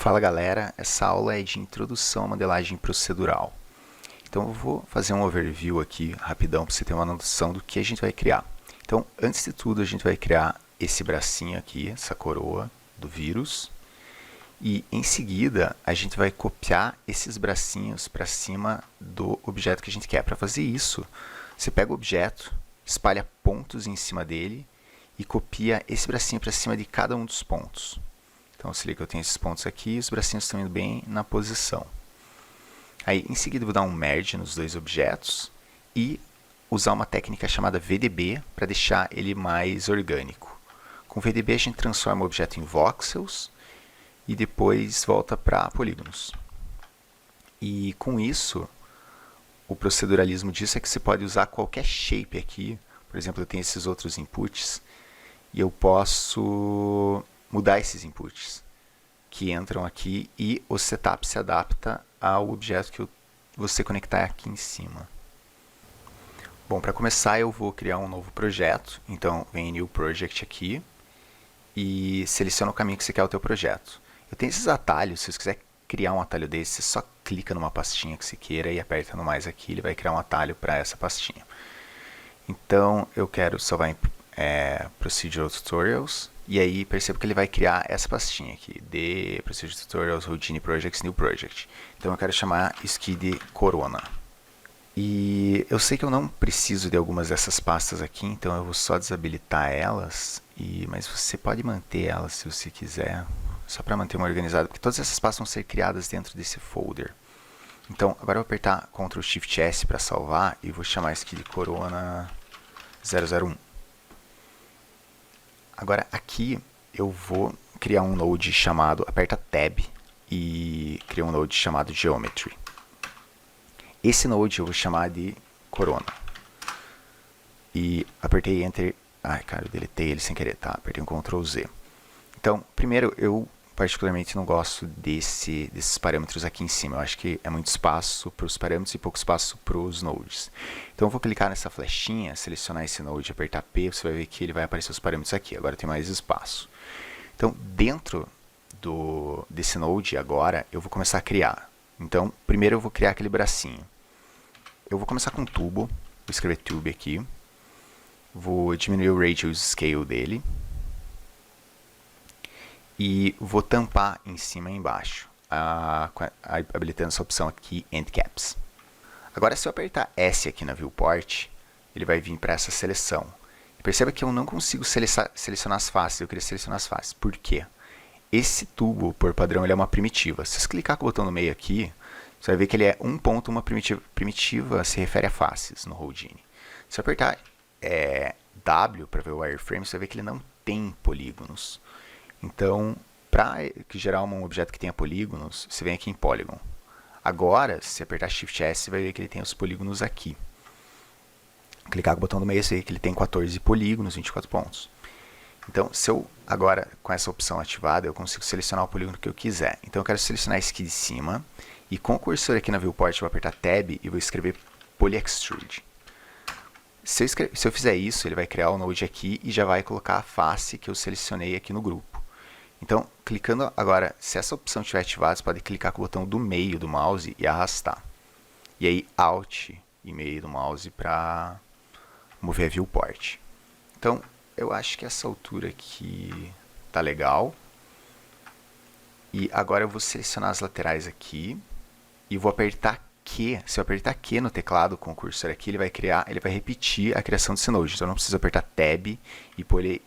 Fala galera, essa aula é de introdução à modelagem procedural. Então eu vou fazer um overview aqui rapidão para você ter uma noção do que a gente vai criar. Então, antes de tudo, a gente vai criar esse bracinho aqui, essa coroa do vírus. E em seguida, a gente vai copiar esses bracinhos para cima do objeto que a gente quer. Para fazer isso, você pega o objeto, espalha pontos em cima dele e copia esse bracinho para cima de cada um dos pontos. Então, se liga que eu tenho esses pontos aqui, os bracinhos estão indo bem na posição. Aí, em seguida, eu vou dar um merge nos dois objetos e usar uma técnica chamada VDB para deixar ele mais orgânico. Com VDB, a gente transforma o objeto em voxels e depois volta para polígonos. E com isso, o proceduralismo disso é que você pode usar qualquer shape aqui. Por exemplo, eu tenho esses outros inputs e eu posso mudar esses inputs que entram aqui e o setup se adapta ao objeto que você conectar aqui em cima. Bom, para começar eu vou criar um novo projeto, então vem em New Project aqui e seleciona o caminho que você quer o teu projeto. Eu tenho esses atalhos, se você quiser criar um atalho desse, você só clica numa pastinha que você queira e aperta no mais aqui, ele vai criar um atalho para essa pastinha. Então eu quero salvar em Procedural Tutorials. E aí percebo que ele vai criar essa pastinha aqui, de Procedural Tutorials, Routine Projects, New Project. Então eu quero chamar isso aqui de Corona. E eu sei que eu não preciso de algumas dessas pastas aqui, então eu vou só desabilitar elas. Mas você pode manter elas se você quiser, só para manter uma organizada, porque todas essas pastas vão ser criadas dentro desse folder. Então agora eu vou apertar Ctrl Shift S para salvar e vou chamar isso aqui de Corona 001. Agora aqui eu vou criar um node chamado, aperta Tab e cria um node chamado Geometry. Esse node eu vou chamar de Corona. E apertei Enter, ai cara, eu deletei ele sem querer, tá? Apertei um Ctrl Z. Então, primeiro eu particularmente não gosto desses parâmetros aqui em cima. Eu acho que é muito espaço para os parâmetros e pouco espaço para os nodes. Então eu vou clicar nessa flechinha, selecionar esse node, apertar P, você vai ver que ele vai aparecer os parâmetros aqui. Agora tem mais espaço. Então dentro desse node agora eu vou começar a criar. Então primeiro eu vou criar aquele bracinho. Eu vou começar com um tubo, vou escrever tube aqui. Vou diminuir o radius scale dele. E vou tampar em cima e embaixo, habilitando essa opção aqui, End Caps. Agora, se eu apertar S aqui na Viewport, ele vai vir para essa seleção. Perceba que eu não consigo selecionar as faces, eu queria selecionar as faces. Por quê? Esse tubo, por padrão, ele é uma primitiva. Se você clicar com o botão no meio aqui, você vai ver que ele é um ponto, uma primitiva. Primitiva se refere a faces no Houdini. Se eu apertar W para ver o wireframe, você vai ver que ele não tem polígonos. Então, para gerar um objeto que tenha polígonos, você vem aqui em Polygon. Agora, se você apertar Shift S, você vai ver que ele tem os polígonos aqui. Clicar com o botão do meio, você vê que ele tem 14 polígonos, 24 pontos. Então, se eu agora, com essa opção ativada, eu consigo selecionar o polígono que eu quiser. Então, eu quero selecionar esse aqui de cima. E com o cursor aqui na Viewport, eu vou apertar Tab e vou escrever Polyextrude. Se eu fizer isso, ele vai criar o node aqui e já vai colocar a face que eu selecionei aqui no grupo. Então, clicando agora, se essa opção estiver ativada, você pode clicar com o botão do meio do mouse e arrastar. E aí, Alt e meio do mouse para mover a viewport. Então, eu acho que essa altura aqui tá legal. E agora eu vou selecionar as laterais aqui e vou apertar Q. Se eu apertar Q no teclado com o cursor aqui, ele vai repetir a criação desse node. Então, eu não preciso apertar Tab e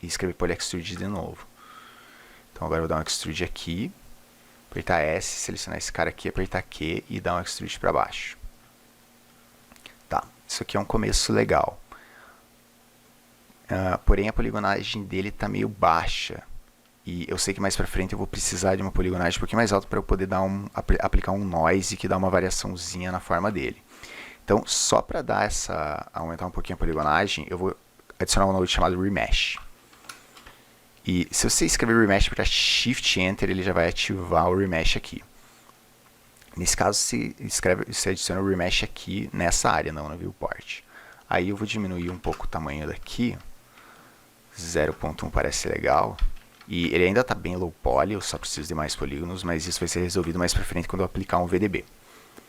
escrever Polyextrude de novo. Então agora eu vou dar um extrude aqui, apertar S, selecionar esse cara aqui, apertar Q e dar um extrude para baixo. Tá, isso aqui é um começo legal. Porém a poligonagem dele está meio baixa. E eu sei que mais para frente eu vou precisar de uma poligonagem um pouquinho mais alta para eu poder aplicar um noise que dá uma variaçãozinha na forma dele. Então só para aumentar um pouquinho a poligonagem, eu vou adicionar um node chamado Remesh. E se você escrever Remesh para Shift Enter, ele já vai ativar o Remesh aqui. Nesse caso, você adiciona o Remesh aqui nessa área, não na Viewport. Aí eu vou diminuir um pouco o tamanho daqui. 0.1 parece legal. E ele ainda está bem low poly, eu só preciso de mais polígonos, mas isso vai ser resolvido mais pra frente quando eu aplicar um VDB.